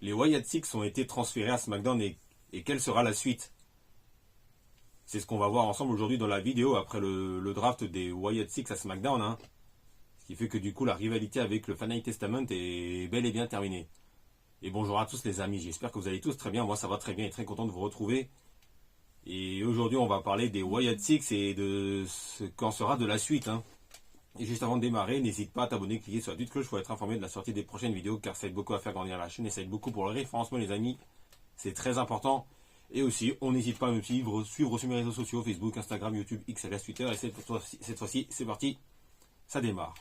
Les Wyatt Six ont été transférés à SmackDown et quelle sera la suite? C'est ce qu'on va voir ensemble aujourd'hui dans la vidéo après le draft des Wyatt Six à SmackDown. Ce qui fait que du coup la rivalité avec le Fantasy Testament est bel et bien terminée. Et bonjour à tous les amis, j'espère que vous allez tous très bien. Moi ça va très bien et très content de vous retrouver. Et aujourd'hui on va parler des Wyatt Six et de ce qu'en sera de la suite. Et juste avant de démarrer, n'hésite pas à t'abonner, cliquer sur la petite cloche pour être informé de la sortie des prochaines vidéos car ça aide beaucoup à faire grandir la chaîne et ça aide beaucoup pour le référencement les amis. C'est très important. Et aussi, on n'hésite pas à me suivre sur mes réseaux sociaux, Facebook, Instagram, YouTube, XLS, Twitter. Et cette fois-ci, c'est parti, ça démarre.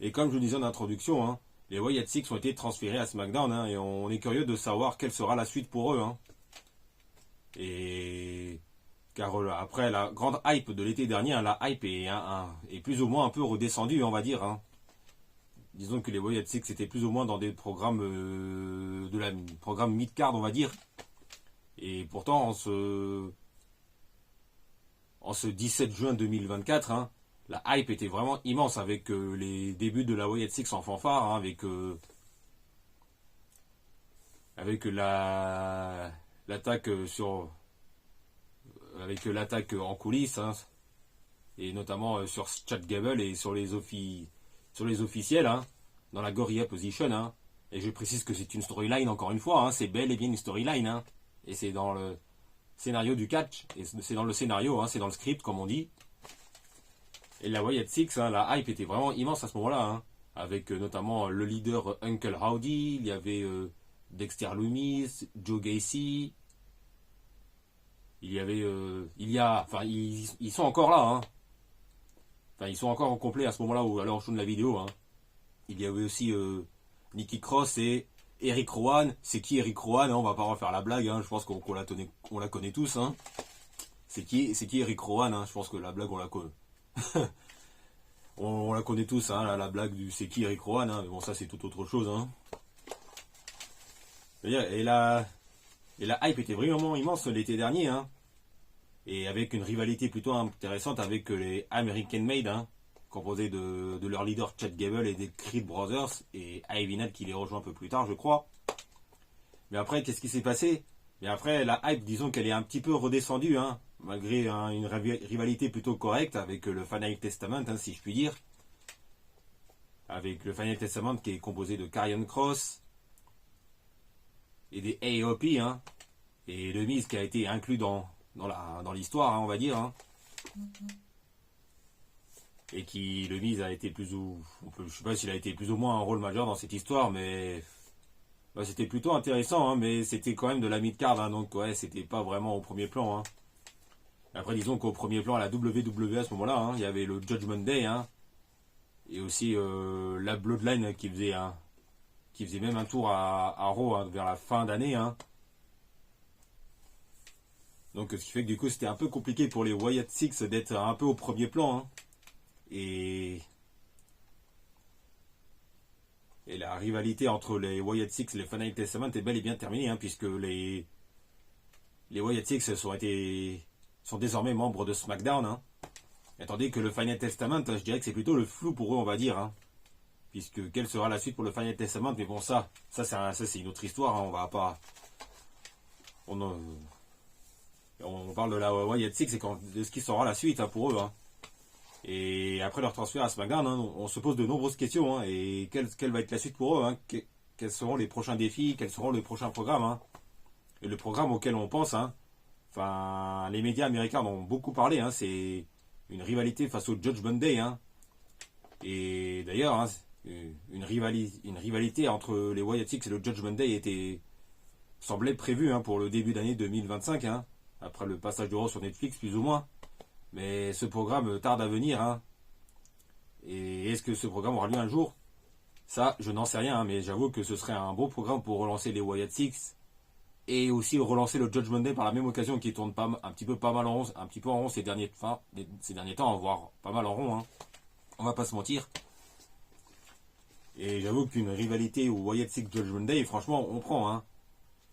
Et comme je vous disais en introduction, les Wyatt Six ont été transférés à SmackDown et on est curieux de savoir quelle sera la suite pour eux. Et car après la grande hype de l'été dernier, la hype est plus ou moins un peu redescendue, on va dire. Disons que les Wyatt Six étaient plus ou moins dans des programmes programme mid-card, on va dire. Et pourtant, en ce 17 juin 2024, la hype était vraiment immense avec les débuts de la Wyatt Six en fanfare, avec l'attaque avec l'attaque en coulisses, et notamment sur Chad Gable et sur les officiels, dans la Gorilla Position. Et je précise que c'est une storyline encore une fois, c'est bel et bien une storyline, et c'est dans le scénario du catch, et c'est dans le scénario, c'est dans le script comme on dit. Et la Wyatt Six, la hype était vraiment immense à ce moment-là, avec notamment le leader Uncle Howdy, il y avait Dexter Lumis, Joe Gacy, il y avait, ils sont encore là, Enfin, ils sont encore au complet à ce moment-là, où à l'heure où je tourne la vidéo, Il y avait aussi Nikki Cross et Eric Rowan. C'est qui Eric Rowan, on va pas refaire la blague, je pense qu'on la connaît tous, C'est qui Eric Rowan, je pense que la blague on la connaît. on la connaît tous, la blague du c'est qui Eric Rowan, mais bon ça c'est tout autre chose, Et la hype était vraiment immense l'été dernier, Et avec une rivalité plutôt intéressante avec les American Made, composés de leur leader Chad Gable et des Creed Brothers, et Ivy Nat qui les rejoint un peu plus tard, je crois. Mais après, qu'est-ce qui s'est passé? Mais après, la hype, disons qu'elle est un petit peu redescendue, malgré une rivalité plutôt correcte avec le Fantasy Testament, si je puis dire. Avec le Fantasy Testament qui est composé de Karrion Kross et des AOP, et le Miz qui a été inclus dans l'histoire, on va dire. Et qui, le Miz a été je sais pas s'il a été plus ou moins un rôle majeur dans cette histoire, mais c'était plutôt intéressant, mais c'était quand même de la mid-card, donc ouais, c'était pas vraiment au premier plan. Après, disons qu'au premier plan, à la WWE à ce moment-là, il y avait le Judgment Day, et aussi la Bloodline qui faisait même un tour à Raw vers la fin d'année. Donc ce qui fait que du coup c'était un peu compliqué pour les Wyatt Six d'être un peu au premier plan. Et la rivalité entre les Wyatt Six et les Fantasy Testament est bel et bien terminée, puisque les Wyatt Six sont désormais membres de SmackDown. Tandis que le Fantasy Testament, je dirais que c'est plutôt le flou pour eux, on va dire. Puisque quelle sera la suite pour le Fantasy Testament? Mais bon, ça c'est une autre histoire, on va pas... On parle de la Wyatt Six et de ce qui sera la suite pour eux. Et après leur transfert à SmackDown, on se pose de nombreuses questions. Et quelle va être la suite pour eux? Quels seront les prochains défis? Quels seront les prochains programmes? Et le programme auquel on pense, enfin, les médias américains en ont beaucoup parlé. C'est une rivalité face au Judgment Day. Et d'ailleurs, une rivalité entre les Wyatt Six et le Judgment Day semblait prévue pour le début d'année 2025. Après le passage de Raw sur Netflix, plus ou moins. Mais ce programme tarde à venir. Et est-ce que ce programme aura lieu un jour? Ça, je n'en sais rien, mais j'avoue que ce serait un beau programme pour relancer les Wyatt Six. Et aussi relancer le Judgment Day par la même occasion qui tourne un petit peu en rond ces derniers temps, voire pas mal en rond. On va pas se mentir. Et j'avoue qu'une rivalité au Wyatt Six Judgment Day, franchement, on prend.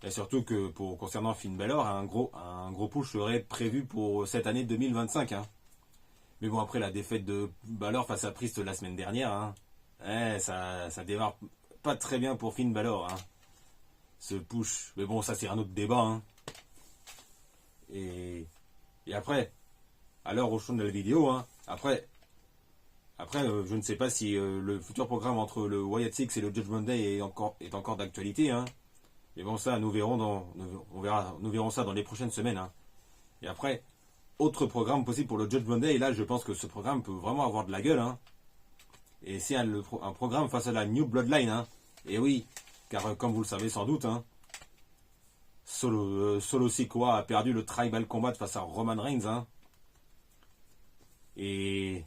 Et surtout que concernant Finn Balor, un gros push serait prévu pour cette année 2025. Mais bon, après la défaite de Balor face à Priest la semaine dernière, ça démarre pas très bien pour Finn Balor. ce push. Mais bon, ça c'est un autre débat. Hein. Et après, à l'heure où je tourne de la vidéo, hein, après je ne sais pas si le futur programme entre le Wyatt Six et le Judgment Day est encore d'actualité. Hein. Mais bon, ça, nous verrons ça dans les prochaines semaines. Hein. Et après, autre programme possible pour le Judgment Day. Et là, je pense que ce programme peut vraiment avoir de la gueule. Hein. Et c'est un programme face à la New Bloodline. Hein. Et oui, car comme vous le savez sans doute, hein, Solo Sikoa a perdu le Tribal Combat face à Roman Reigns. Hein. Et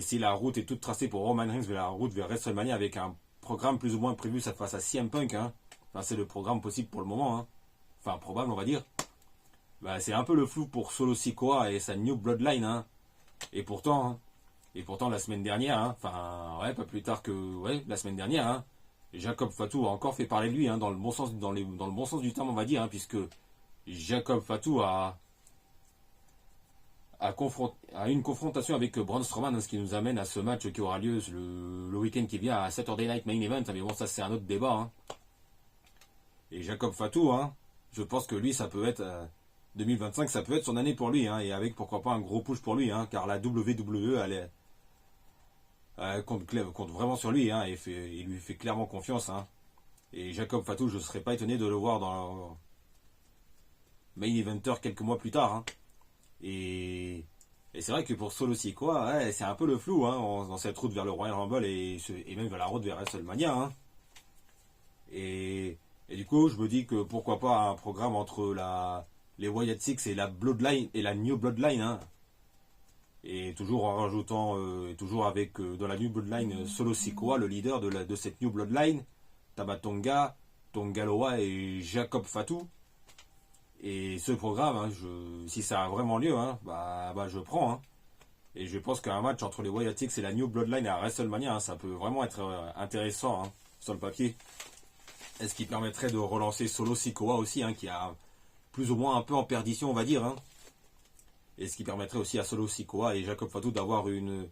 si la route est toute tracée pour Roman Reigns vers la route vers WrestleMania avec un programme plus ou moins prévu cette face à CM Punk, hein. Enfin, c'est le programme possible pour le moment. Hein. Enfin, probable, on va dire. Bah, c'est un peu le flou pour Solo Sikoa et sa New Bloodline. Hein. Et pourtant, la semaine dernière, hein, enfin, ouais, pas plus tard que la semaine dernière, hein, Jacob Fatu a encore fait parler de lui, hein, dans le bon sens, dans le bon sens du terme, on va dire, hein, puisque Jacob Fatu a une confrontation avec Braun Strowman, hein, ce qui nous amène à ce match qui aura lieu le week-end qui vient à Saturday Night Main Event. Mais bon, ça c'est un autre débat. Hein. Et Jacob Fatu, hein, je pense que lui, ça peut être 2025, ça peut être son année pour lui, hein, et avec pourquoi pas un gros push pour lui, hein, car la WWE compte vraiment sur lui, hein, et lui fait clairement confiance. Hein. Et Jacob Fatu, je ne serais pas étonné de le voir dans Main Eventer quelques mois plus tard. Hein. Et c'est vrai que pour Solo Sikoa, ouais, c'est un peu le flou, hein, dans cette route vers le Royal Rumble et même vers la route vers WrestleMania. Hein. Et du coup, je me dis que pourquoi pas un programme entre les Wyatt Six et la Bloodline et la New Bloodline. Hein. Et toujours en rajoutant, toujours avec dans la New Bloodline Solo Sikoa, le leader de cette New Bloodline, Tama Tonga, Tonga Loa et Jacob Fatu. Et ce programme, hein, si ça a vraiment lieu, hein, bah je prends. Hein. Et je pense qu'un match entre les Wyatt Six et la New Bloodline à WrestleMania, hein, ça peut vraiment être intéressant, hein, sur le papier. Et ce qui permettrait de relancer Solo Sikoa aussi, hein, qui a plus ou moins un peu en perdition, on va dire. Hein. Et ce qui permettrait aussi à Solo Sikoa et Jacob Fatu d'avoir une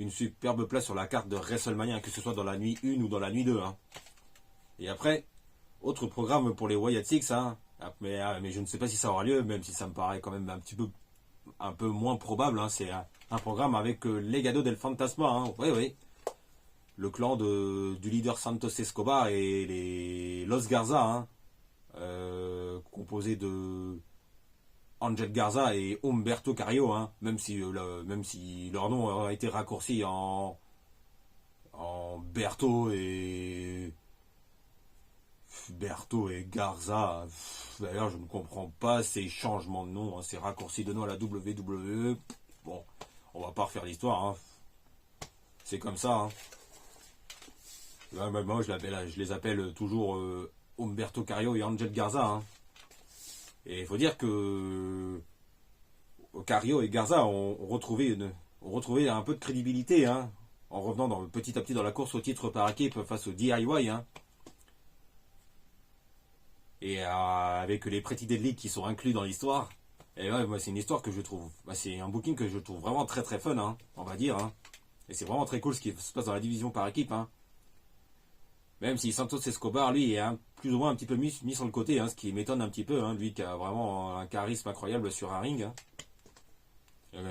superbe place sur la carte de WrestleMania, que ce soit dans la nuit 1 ou dans la nuit 2. Hein. Et après, autre programme pour les Wyatt Six, hein, mais je ne sais pas si ça aura lieu, même si ça me paraît quand même un peu moins probable. Hein, c'est un programme avec Legado del Fantasma. Hein, oui. Le clan du leader Santos Escobar et les Los Garza, hein, composé de Angel Garza et Humberto Carrillo, hein, même si leur nom a été raccourci en Berto et Garza. D'ailleurs, je ne comprends pas ces changements de nom, hein, ces raccourcis de nom à la WWE. Bon, on va pas refaire l'histoire. Hein. C'est comme ça. Hein. Là, moi, je les appelle toujours Humberto Carrillo et Angel Garza. Hein. Et il faut dire que Carrillo et Garza ont retrouvé un peu de crédibilité, hein, en revenant petit à petit dans la course au titre par équipe face au DIY. Hein. Et avec les Pretty Deadly qui sont inclus dans l'histoire. Et ouais, moi, c'est une histoire que je trouve. C'est un booking que je trouve vraiment très très fun, hein, on va dire. Hein. Et c'est vraiment très cool ce qui se passe dans la division par équipe. Hein. Même si Santos Escobar, lui, est plus ou moins un petit peu mis sur le côté, hein, ce qui m'étonne un petit peu, hein, lui qui a vraiment un charisme incroyable sur un ring. Hein.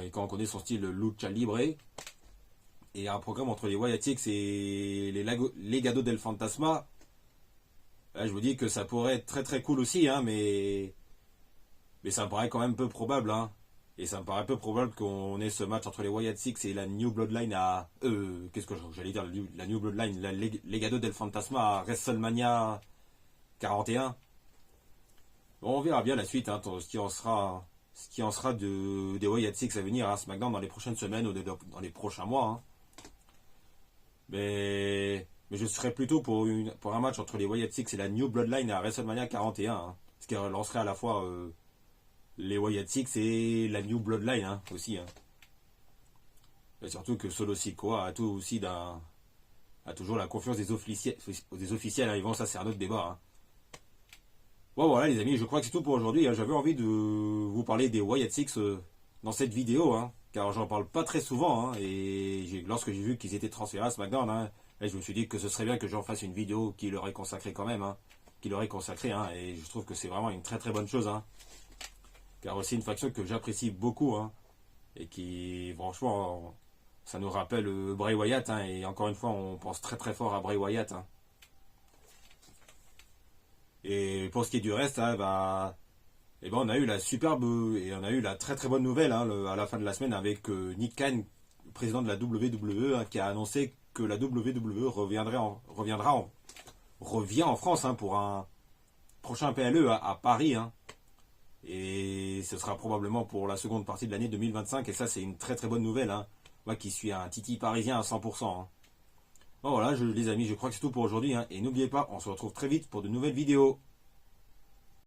Et quand on connaît son style lucha libre. Et un programme entre les Wyatt Six et les Legado del Fantasma. Là, je vous dis que ça pourrait être très très cool aussi, hein, mais ça me paraît quand même peu probable. Hein. Et ça me paraît peu probable qu'on ait ce match entre les Wyatt Six et la New Bloodline à... qu'est-ce que j'allais dire, la New Bloodline, la Legado del Fantasma à WrestleMania 41. Bon, on verra bien la suite, hein, ce qui en sera des Wyatt Six à venir à SmackDown dans les prochaines semaines ou dans les prochains mois. Hein. Mais je serais plutôt pour un match entre les Wyatt Six et la New Bloodline à WrestleMania 41. Hein, ce qui relancerait à la fois les Wyatt Six et la New Bloodline, hein, aussi. Hein. Et surtout que Solo Sikoa a toujours la confiance des officiels. Hein, et bon, ça c'est un autre débat. Hein. Bon voilà les amis, je crois que c'est tout pour aujourd'hui. Hein. J'avais envie de vous parler des Wyatt Six dans cette vidéo, hein, car j'en parle pas très souvent. Hein, et lorsque j'ai vu qu'ils étaient transférés à SmackDown, hein, je me suis dit que ce serait bien que j'en fasse une vidéo qui leur est consacrée quand même. Hein. qu'il leur est consacré, hein, et je trouve que c'est vraiment une très très bonne chose, hein, car aussi une faction que j'apprécie beaucoup, hein, et qui, franchement, ça nous rappelle Bray Wyatt, hein, et encore une fois, on pense très très fort à Bray Wyatt, hein. Et pour ce qui est du reste, hein, on a eu la superbe et on a eu la très très bonne nouvelle, hein, à la fin de la semaine avec Nick Khan, président de la WWE, hein, qui a annoncé que la WWE revient en France, hein, pour un prochain PLE à Paris, hein. Et ce sera probablement pour la seconde partie de l'année 2025. Et ça, c'est une très très bonne nouvelle, hein. Moi qui suis un titi parisien à 100%, hein. Bon, voilà, les amis, je crois que c'est tout pour aujourd'hui, hein. Et n'oubliez pas, on se retrouve très vite pour de nouvelles vidéos.